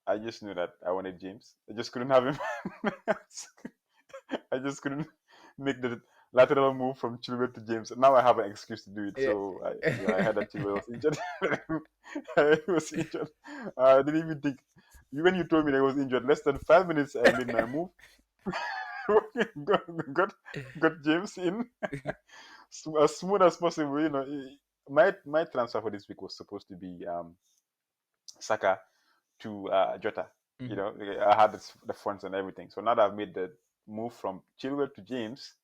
I just knew that I wanted James. I just couldn't have him. I just couldn't make the lateral move from Chilwell to James. Now I have an excuse to do it. Yeah. So I heard that Chilwell was injured. He was injured. I didn't even think. When you told me that he was injured, less than 5 minutes, I made my move. got, got got James in as smooth as possible. My transfer for this week was supposed to be Saka to Jota. Mhm. I had the funds and everything. So now that I've made the move from Chilwell to James,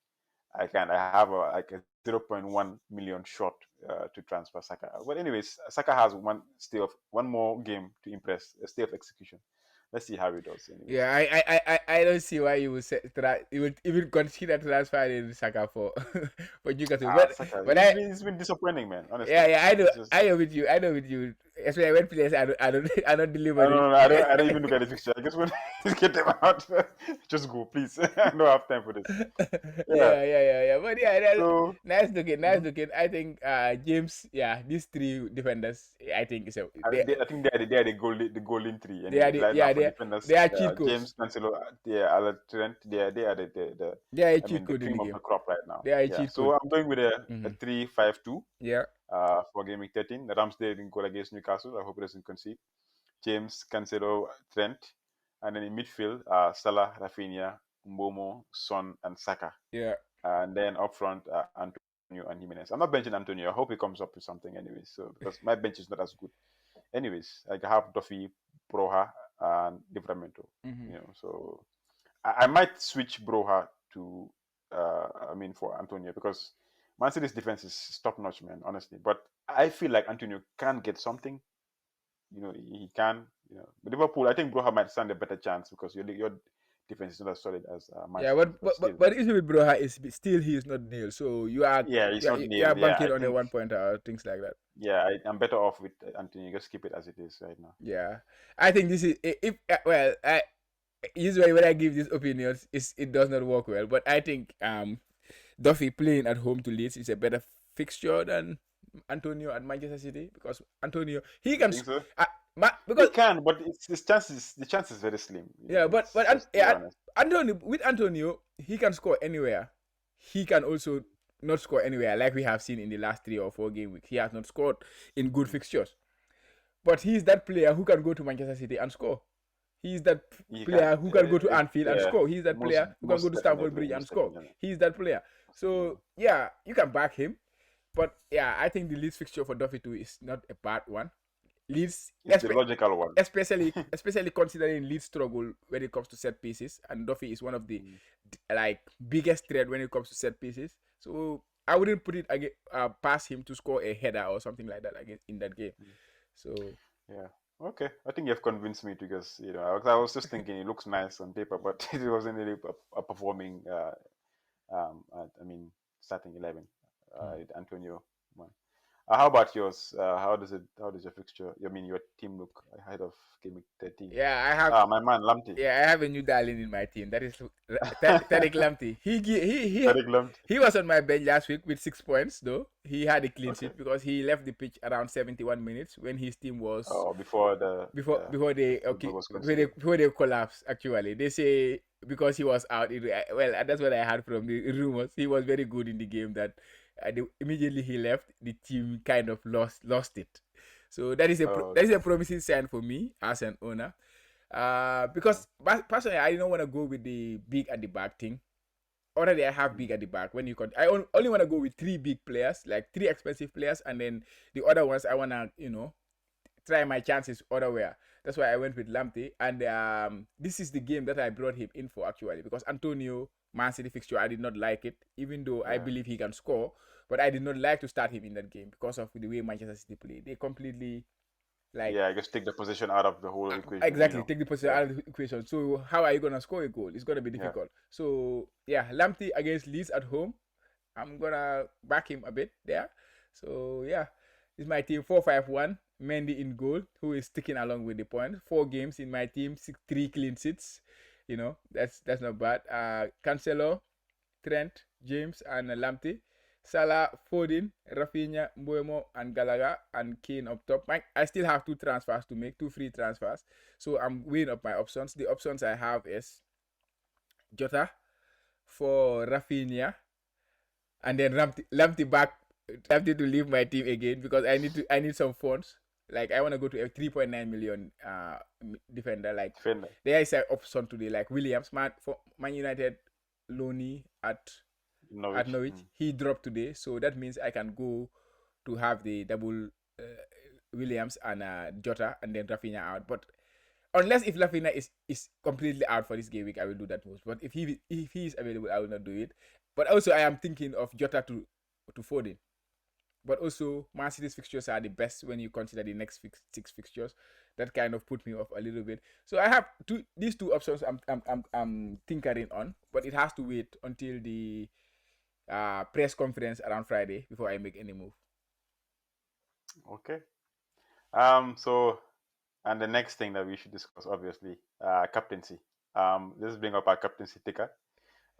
I have like a 0.1 million shot to transfer Saka. But anyways, Saka has one more game to impress, a stay of execution. let's see how it does. Anyways, Yeah, I don't see why you would you would even consider transferring Saka for for Newcastle. Saka, But he's been disappointing, man. Honestly, yeah, yeah, I know, it's just. I know with you, I know with you. Especially when players are not I delivering. don't know. I don't even look at the fixture. I just want to get them out. Just go, please. I don't have time for this. Yeah. Yeah. But yeah, So nice looking, nice mhm. looking. I think James, yeah, these three defenders, I think so. I think they are the golden three. They are Anyways, right now yeah, for defenders, they are cheat codes. James Cancelo, Alan Trent, they are They are a I cheat mean the code in the cream of game. the crop right now. They are a Yeah. cheat So code. I'm going with a 3-5-2 Yeah, for game week 13. Ramsdale in goal against Newcastle. I hope he doesn't concede. James, Cancelo, Trent, and then in midfield, Salah, Rafinha, Mbomo, Son, and Saka. yeah. And then up front, Antonio and Jimenez. I'm not benching Antonio. I hope he comes up with something anyway. So because my bench is not as good. Anyways, I have Duffy, Broha, and Livramento. So I might switch Broha to, for Antonio because Man City's defense is top notch, man. Honestly, but I feel like Antonio can get something. He can. But Liverpool, I think Broha might stand a better chance because your defense is not as solid as Man Yeah, City's, but still. but the issue with Broha is still he is not nailed. So Yeah, it's not you are nailed. Yeah, banking I on a think. 1 pointer or things like that. Yeah, I'm better off with Antonio. Just keep it as it is right now. Yeah, I think this is if well, usually when I give these opinions, it does not work well. But I think Duffy playing at home to Leeds is a better fixture than Antonio at Manchester City because Antonio he can Think so? He because can, but the chance is very slim. yeah, Let's be honest. Antonio with Antonio he can score anywhere. He can also not score anywhere like we have seen in the last 3 or 4 game weeks. He has not scored in good fixtures, but he's that player who can go to Manchester City and score. He's that He can. player who can go to Anfield and Yeah, score. He's that most player who can go most to Stamford definitely, Bridge and most score. definitely. He's that player. Yeah. So yeah, you can back him. But yeah, I think the Leeds fixture for Duffy too is not a bad one. Leeds, It's the logical one. especially considering Leeds struggle when it comes to set pieces, and Duffy is one of the like biggest threat when it comes to set pieces. So I wouldn't put it past him to score a header or something like that again in that game. So Yeah. Okay. I think you've convinced me because I was just thinking it looks nice on paper, but it wasn't really a performing. Starting 11. Antonio. Man. How about yours? How does your fixture? I mean, your team look ahead of Game Week 13? yeah, I have My man Lamptey. Yeah, I have a new darling in my team. That is Tariq Lamptey. Tariq Lamptey. He was on my bench last week with 6 points though. He had a clean sheet because he left the pitch around 71 minutes when his team was Before before they before they collapsed. Actually, they say because he was out. Well, that's what I heard from the rumors. He was very good in the game that immediately he left, the team kind of lost it. So that is a promising sign for me as an owner. Because personally, I don't want to go with the big at the back thing. Already, I have big at the back. I only want to go with 3 big players, like 3 expensive players, and then the other ones I wanna try my chances otherwhere. That's why I went with Lamptey, and this is the game that I brought him in for actually because Antonio Man City fixture I did not like it, even though I believe he can score, but I did not like to start him in that game because of the way Manchester City play. They completely just take the position out of the whole equation. Exactly, take the position out of the equation. So how are you gonna score a goal? It's gonna be difficult. Yeah. So yeah, Lamptey against Leeds at home. I'm gonna back him a bit there. So yeah, it's my team 4-5-1. Mendy in goal, who is sticking along with the point. 4 games in my team, 3 clean sheets. That's not bad. Cancelo, Trent, James, and Lamptey. Salah, Foden, Rafinha, Mbuemo, and Gallagher, and Kane up top. I still have 2 transfers to make, 2 free transfers. So I'm weighing up my options. The options I have is Jota for Rafinha, and then Lamptey to leave my team again because I need some funds. Like I want to go to a 3.9 million defender. Like defender. There is an option today, like Williams, for Man United, Loney at Norwich. He dropped today, so that means I can go to have the double Williams and Jota and then Rafinha out. But unless if Rafinha is completely out for this game week, I will do that most. But if he is available, I will not do it. But also I am thinking of Jota to Foden. But also, Man City's fixtures are the best when you consider the next 6 fixtures. That kind of put me off a little bit. So I have these two options I'm tinkering on, but it has to wait until the press conference around Friday before I make any move. Okay. So, and the next thing that we should discuss, obviously, captaincy. Let's bring up our captaincy ticker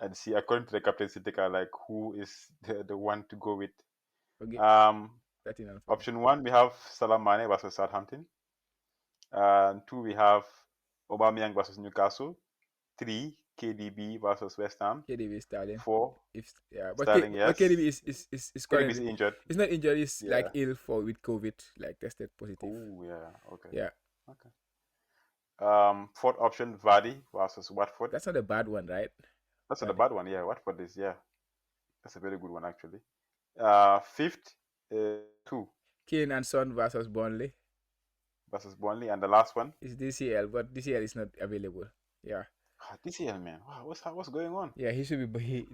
and see, according to the captaincy ticker, like who is the one to go with. Okay, Um, 13 and 14. Option one, we have Salah Mane versus Southampton. Two, we have Aubameyang versus Newcastle. Three, KDB versus West Ham. KDB Sterling. Four, If yeah, Sterling, but yes. KDB is KDB is currently, injured. it's not injured. He's like Yeah. ill for with COVID, like tested positive. Oh, yeah. Okay. Yeah, Okay. Fourth option, Vardy versus Watford. that's not a bad one, right? That's not a Buddy. bad one. Yeah, Watford is, yeah. That's a very good one, actually. Fifth, two Kane and Son versus Burnley versus Burnley. And the last one, is DCL, but DCL is not available. Yeah, TCL, man. Wow, what's going on? yeah, he should be.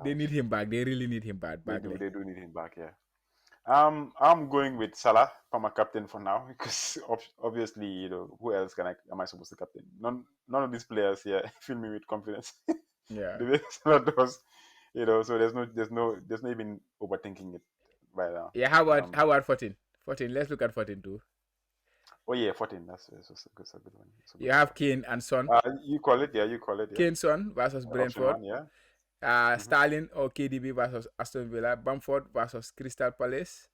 They need Shit. him back. They really need him back They do. badly. They do need him back, yeah. I'm going with Salah for my captain for now because obviously, who else am I supposed to captain? None of these players here fill me with confidence. Yeah, The way Salah does, so there's no even overthinking it right now. yeah. How about 14? 14. Let's look at 14 too. Oh yeah, 14. That's a good one. That's a You good have spot. Kane and Son. You call it, yeah. You call it, yeah. Kane Son versus Option Brentford. one, yeah. Hmm. Sterling or KDB versus Aston Villa. Bamford versus Crystal Palace.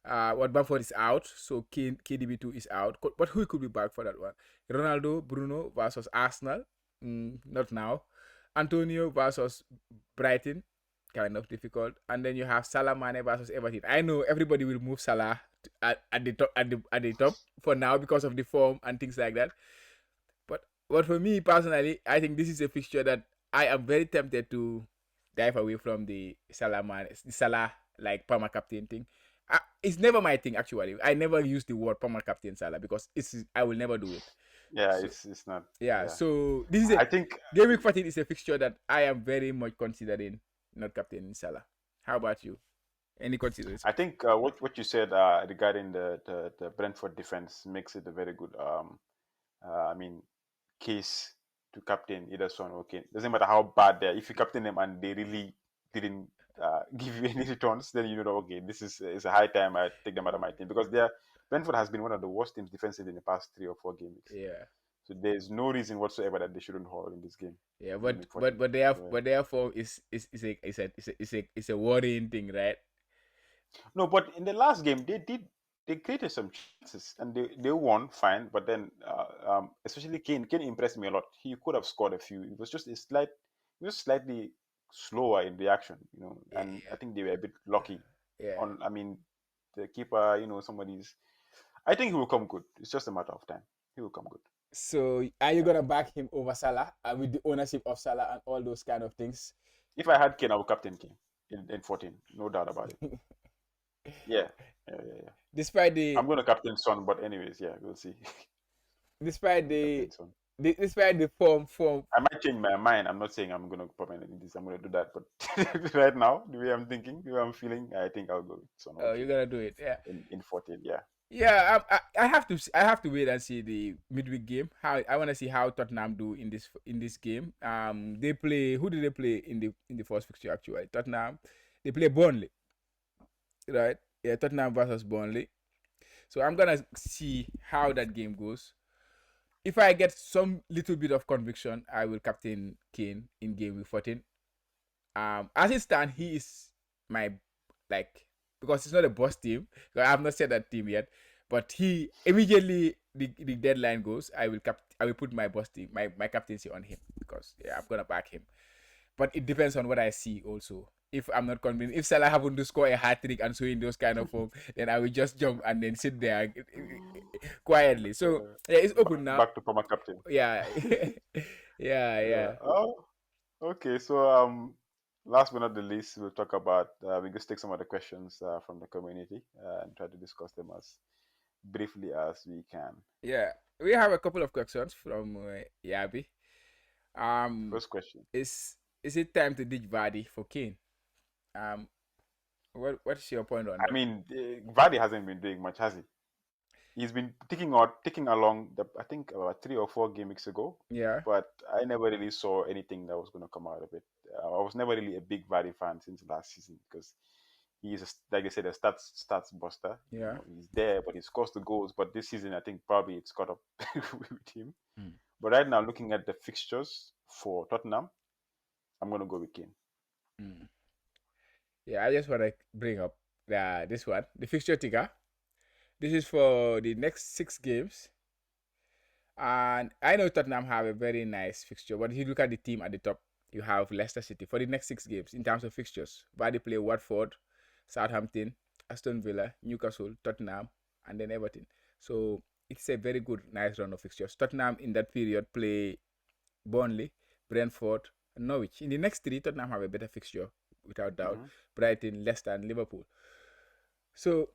What Bamford is out, so KDB2 is out. But who could be back for that one? Ronaldo, Bruno versus Arsenal. Not now. Antonio versus Brighton. Kind of difficult. And then you have Salah Mane versus Everton. I know everybody will move Salah at the top at the top for now because of the form and things like that. But for me personally, I think this is a fixture that I am very tempted to dive away from the Salah like perma captain thing. It's never my thing actually. I never use the word perma captain Salah because I will never do it. Yeah, So it's not. yeah, Yeah, so this is a I think Game Week 14 is a fixture that I am very much considering not captaining Salah. How about you? Any consideration? I think what you said regarding the Brentford defense makes it a very good I mean case to captain either Son or Kane. Doesn't matter how bad they are. If you captain them and they really didn't give you any returns, then you know okay, this is a high time I take them out of my team because Brentford has been one of the worst teams defensively in the past 3 or 4 games. Yeah. So there's no reason whatsoever that they shouldn't hold in this game. Yeah, Game but week 14. So, but their form is a worrying thing, right? no, but in the last game they created some chances and they won fine. But then especially Kane impressed me a lot. He could have scored a few. It was just it was slightly slower in reaction, and I think they were a bit lucky. Yeah. On I mean the keeper, somebody's. I think he will come good. It's just a matter of time. He will come good. So are you Yeah. gonna back him over Salah with the ownership of Salah and all those kind of things? If I had Kane, I would captain Kane in 14. No doubt about it. Yeah. Yeah. despite the I'm gonna captain Son, but anyways, yeah, we'll see. despite Captain the, Son. despite the form. I might change my mind. I'm not saying I'm gonna permanently this. I'm gonna do that, but right now, the way I'm thinking, the way I'm feeling, I think I'll go with Son or You're Kane gonna do it, yeah. in 14. Yeah. Yeah, I have to wait and see the midweek game. How I want to see how Tottenham do in this game. They play. Who did they play in the first fixture actually? Tottenham. They play Burnley, right? Yeah, Tottenham versus Burnley. So I'm gonna see how that game goes. If I get some little bit of conviction, I will captain Kane in game week 14. As it stands, he is my like because it's not a boss team. I have not said that team yet, but he immediately the deadline goes. I will put my boss team my captaincy on him because yeah I'm gonna back him. But it depends on what I see also. If I'm not convinced, if Salah happen to score a hat trick and so in those kind of form, then I will just jump and then sit there quietly. So yeah, it's open now. Back to former captain. Yeah, Yeah. yeah. Oh, okay. So last but not the least, we'll talk about we just take some of the questions from the community and try to discuss them as briefly as we can. Yeah, we have a couple of questions from Yabi. Um, First question. is it time to ditch Vardy for Kane? Um, What's your point on I that? mean, Vardy hasn't been doing much, has he? He's been ticking along. I think about 3 or 4 game weeks ago, Yeah, but I never really saw anything that was going to come out of it. I was never really a big Vardy fan since last season because he's like I said, a stats buster. yeah. He's there, but he scores the goals. But this season, I think probably it's caught up with him. Mm. But right now, looking at the fixtures for Tottenham, I'm going to go with Kane. Mm. Yeah, I just want to bring up this one, the fixture ticker. This is for the next 6 games. And I know Tottenham have a very nice fixture, but if you look at the team at the top, you have Leicester City for the next 6 games in terms of fixtures. But they play Watford, Southampton, Aston Villa, Newcastle, Tottenham, and then Everton. So it's a very good, nice run of fixtures. Tottenham in that period play Burnley, Brentford, and Norwich. In the next 3, Tottenham have a better fixture, without doubt. Mm-hmm. Brighton, Leicester, and Liverpool. So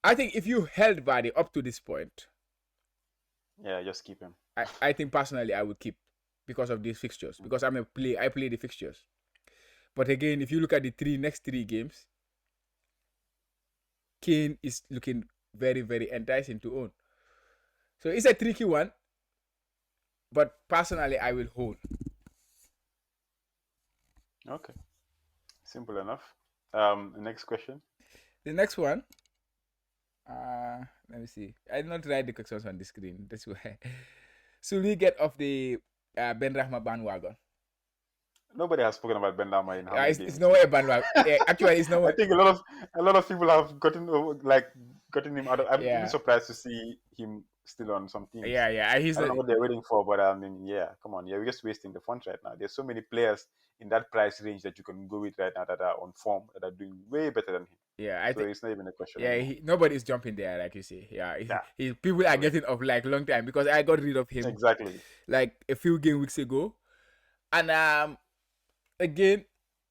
I think if you held Vardy up to this point, Yeah, just keep him. I think personally I would keep because of these fixtures. Because I play the fixtures. But again, if you look at the next 3 games, Kane is looking very, very enticing to own. So it's a tricky one. But personally I will hold. Okay, simple enough. Next question. The next one, let me see. I did not write the questions on the screen. That's why. Should we get off the Ben Rahma bandwagon? Nobody has spoken about Ben Lama in how many It's games? no way a bandwagon. Actually, it's no I way. think a lot of people have gotten him out of. I'm even Yeah, surprised to see him still on some teams. yeah. He's I don't not. know what they're waiting for, but I mean, yeah, come on, yeah, we're just wasting the funds right now. There's so many players in that price range that you can go with right now that are on form that are doing way better than him. Yeah, I So think. it's not even a question Yeah, anymore. nobody is jumping there, like you say. Yeah, Yeah, people are correct. getting off like long time because I got rid of him Exactly. like a few game weeks ago, and again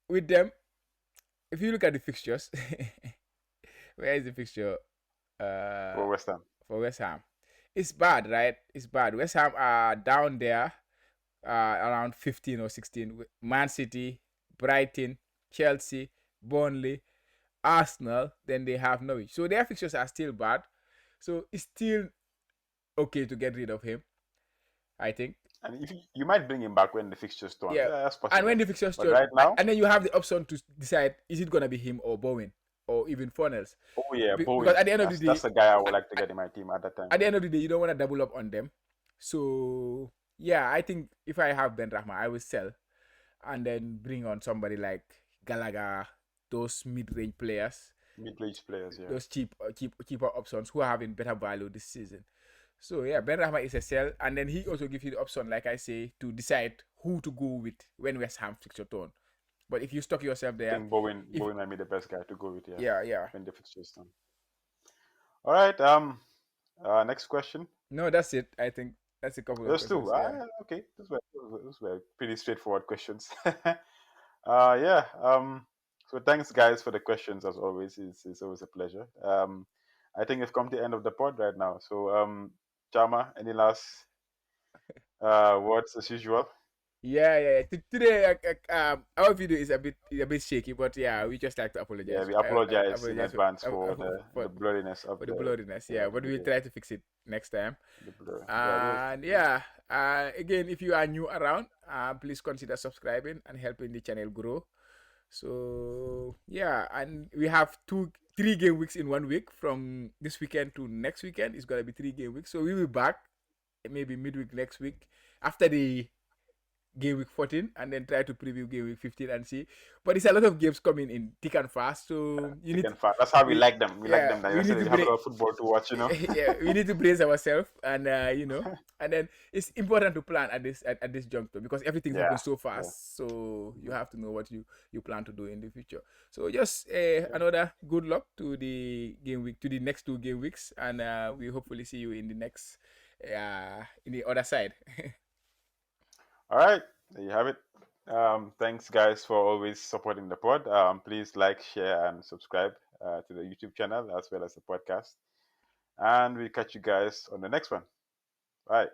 with them, if you look at the fixtures, where is the fixture? For Uh, West Ham. for West Ham, it's bad, right? It's bad. West Ham are down there, around 15 or 16. Man City, Brighton, Chelsea, Burnley, Arsenal. Then they have Norwich. So their fixtures are still bad. So it's still okay to get rid of him, I think. And if you might bring him back when the fixtures turn, Yeah. yeah, that's And when possible. the fixtures But turn, right now, and then you have the option to decide is it gonna be him or Bowen or even Funnels. oh yeah, Because Bowen. at the end of the That's day, the guy I would at, like to get in my team at that time. at the end of the day, you don't want to double up on them. So yeah, I think if I have Ben Rahma, I will sell and then bring on somebody like Gallagher, those mid-range players, Mid-range players, yeah. those cheaper options who are having better value this season. So yeah, Ben Rahma is a sell, and then he also gives you the option, like I say, to decide who to go with when West Ham fixture turn. But if you stock yourself I there, think Bowen if Bowen might be the best guy to go with, yeah, yeah. when the fixtures done. All right. Next question. No, that's it. I think that's a couple of Those questions. two. Yeah. Okay. Those were pretty straightforward questions. Yeah. So thanks, guys, for the questions. As always, it's always a pleasure. I think we've come to the end of the pod right now. So, Chama, any last words as usual? Yeah. Today, our video is a bit shaky, but yeah, we just like to Yeah, apologize. we I apologize in apologize advance for the for, blurriness of for the blurriness. Yeah, the but we'll video. try to fix it next time. The blur. Yeah, And we'll yeah, again, if you are new around, please consider subscribing and helping the channel grow. So yeah, and we have 3 game weeks in 1 week from this weekend to next weekend. It's gonna be 3 game weeks. So we'll be back maybe midweek next week after the game week 14 and then try to preview game week 15 and see. But it's a lot of games coming in thick and fast. So you thick need and fast. That's how we we like them. We like yeah, them. Like we I need said, to we have a break lot of football to watch. yeah, we need to brace ourselves and and then it's important to plan at this juncture because everything Yeah, happens so yeah. fast. So you have to know what you plan to do in the future. So just Okay. another good luck to the next 2 game weeks, and we hopefully see you in the next in the other side. All right. There you have it. Thanks, guys, for always supporting the pod. Please like, share, and subscribe to the YouTube channel as well as the podcast. And we'll catch you guys on the next one. Bye.